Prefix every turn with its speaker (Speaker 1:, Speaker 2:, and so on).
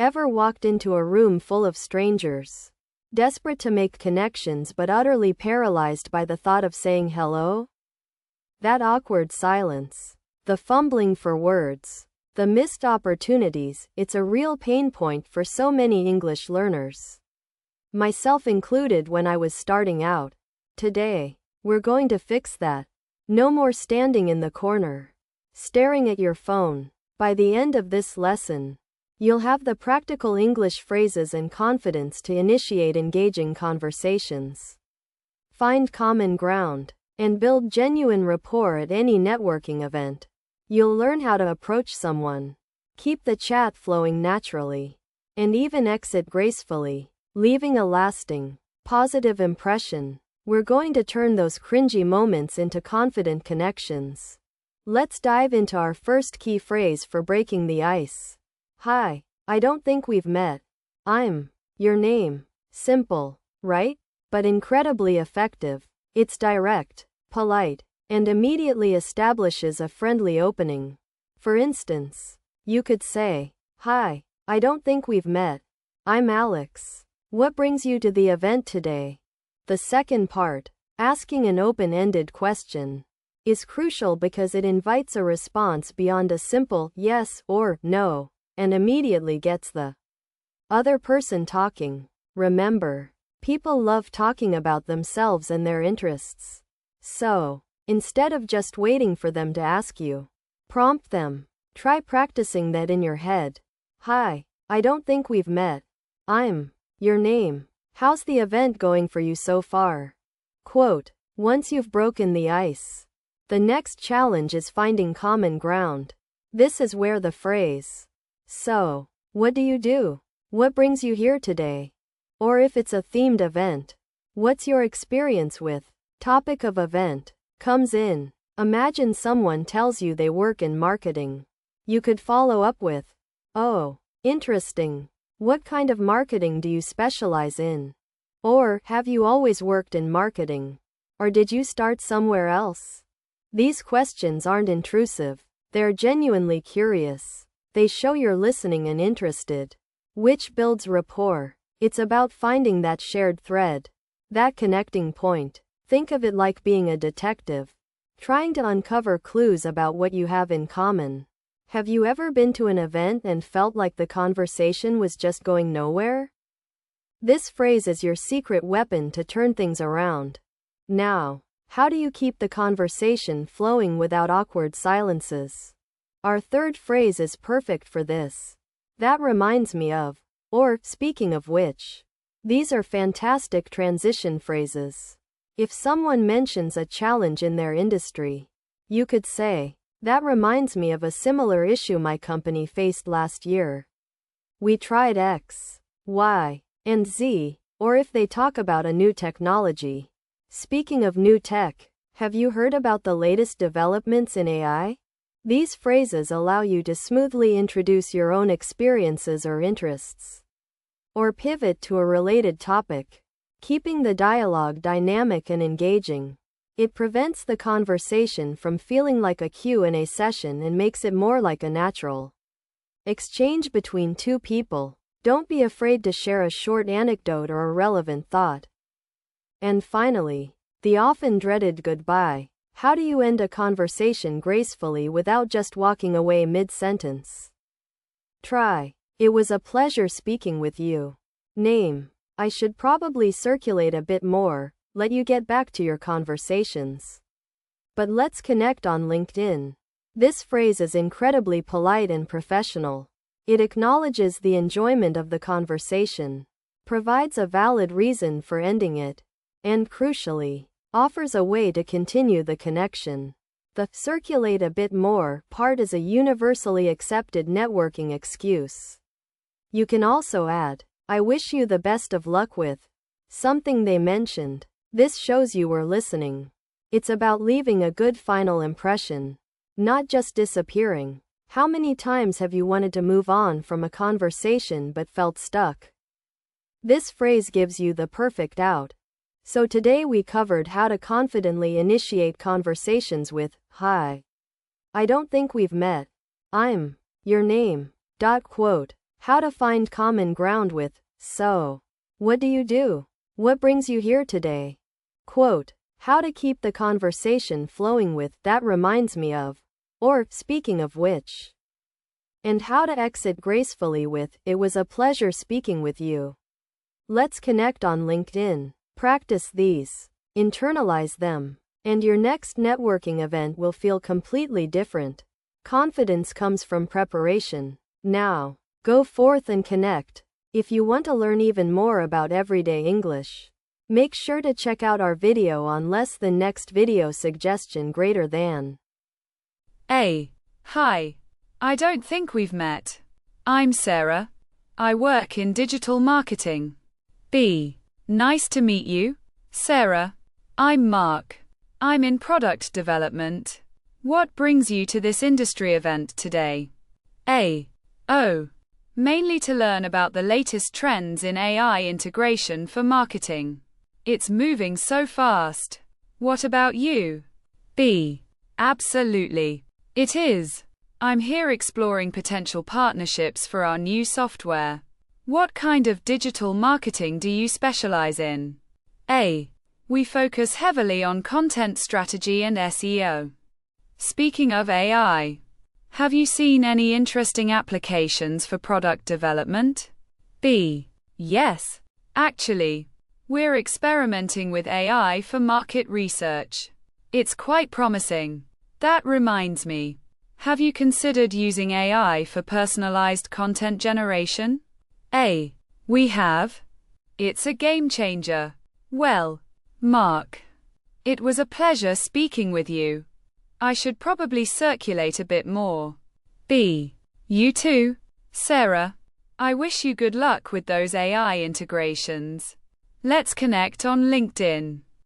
Speaker 1: Ever walked into a room full of strangers, desperate to make connections but utterly paralyzed by the thought of saying hello? That awkward silence, the fumbling for words, the missed opportunities, it's a real pain point for so many English learners, myself included when I was starting out. Today, we're going to fix that. No more standing in the corner, staring at your phone. By the end of this lesson, you'll have the practical English phrases and confidence to initiate engaging conversations, find common ground, and build genuine rapport at any networking event. You'll learn how to approach someone, keep the chat flowing naturally, and even exit gracefully, leaving a lasting, positive impression. We're going to turn those cringy moments into confident connections. Let's dive into our first key phrase for breaking the ice. Hi, I don't think we've met. I'm your name. Simple, right? But incredibly effective. It's direct, polite, and immediately establishes a friendly opening. For instance, you could say, "Hi, I don't think we've met. I'm Alex. What brings you to the event today?" The second part, asking an open-ended question, is crucial because it invites a response beyond a simple yes or no, and immediately gets the other person talking. Remember, people love talking about themselves and their interests. So, instead of just waiting for them to ask you, prompt them. Try practicing that in your head. "Hi, I don't think we've met. I'm your name. How's the event going for you so far?" Quote, once you've broken the ice, the next challenge is finding common ground. This is where the phrase, "So, what do you do? What brings you here today?" Or if it's a themed event, "What's your experience with?" Topic of event comes in. Imagine someone tells you they work in marketing. You could follow up with, "Oh, interesting. What kind of marketing do you specialize in?" Or, "Have you always worked in marketing? Or did you start somewhere else?" These questions aren't intrusive. They're genuinely curious. They show you're listening and interested, which builds rapport. It's about finding that shared thread, that connecting point. Think of it like being a detective, trying to uncover clues about what you have in common. Have you ever been to an event and felt like the conversation was just going nowhere? This phrase is your secret weapon to turn things around. Now, how do you keep the conversation flowing without awkward silences? Our third phrase is perfect for this. "That reminds me of," or, "speaking of which." These are fantastic transition phrases. If someone mentions a challenge in their industry, you could say, "That reminds me of a similar issue my company faced last year. We tried X, Y, and Z." Or if they talk about a new technology, "Speaking of new tech, have you heard about the latest developments in AI?" These phrases allow you to smoothly introduce your own experiences or interests, or pivot to a related topic, keeping the dialogue dynamic and engaging. It prevents the conversation from feeling like a Q&A session and makes it more like a natural exchange between two people. Don't be afraid to share a short anecdote or a relevant thought. And finally, the often dreaded goodbye. How do you end a conversation gracefully without just walking away mid-sentence? Try, "It was a pleasure speaking with you. Name. I should probably circulate a bit more, let you get back to your conversations. But let's connect on LinkedIn." This phrase is incredibly polite and professional. It acknowledges the enjoyment of the conversation, provides a valid reason for ending it, and crucially, offers a way to continue the connection. The "circulate a bit more" part is a universally accepted networking excuse. You can also add, "I wish you the best of luck with" something they mentioned. This shows you were listening. It's about leaving a good final impression, not just disappearing. How many times have you wanted to move on from a conversation but felt stuck? This phrase gives you the perfect out. So today we covered how to confidently initiate conversations with, "Hi, I don't think we've met. I'm your name." Quote, How to find common ground with, so. What do you do? What brings you here today? Quote, how to keep the conversation flowing with, that reminds me of, or, speaking of which. And how to exit gracefully with, it was a pleasure speaking with you. Let's connect on LinkedIn. Practice these. Internalize them. And your next networking event will feel completely different. Confidence comes from preparation. Now, go forth and connect. If you want to learn even more about everyday English, make sure to check out our video on less than next video suggestion greater than.
Speaker 2: A. Hi. I don't think we've met. I'm Sarah. I work in digital marketing. B. Nice to meet you, Sarah. I'm Mark. I'm in product development. What brings you to this industry event today? A. Oh. Mainly to learn about the latest trends in AI integration for marketing. It's moving so fast. What about you? B. Absolutely. It is. I'm here exploring potential partnerships for our new software. What kind of digital marketing do you specialize in? A. We focus heavily on content strategy and SEO. Speaking of AI, have you seen any interesting applications for product development? B. Yes. Actually, we're experimenting with AI for market research. It's quite promising. That reminds me. Have you considered using AI for personalized content generation? A. We have. It's a game changer. Well, Mark, it was a pleasure speaking with you. I should probably circulate a bit more. B. You too, Sarah. I wish you good luck with those AI integrations. Let's connect on LinkedIn.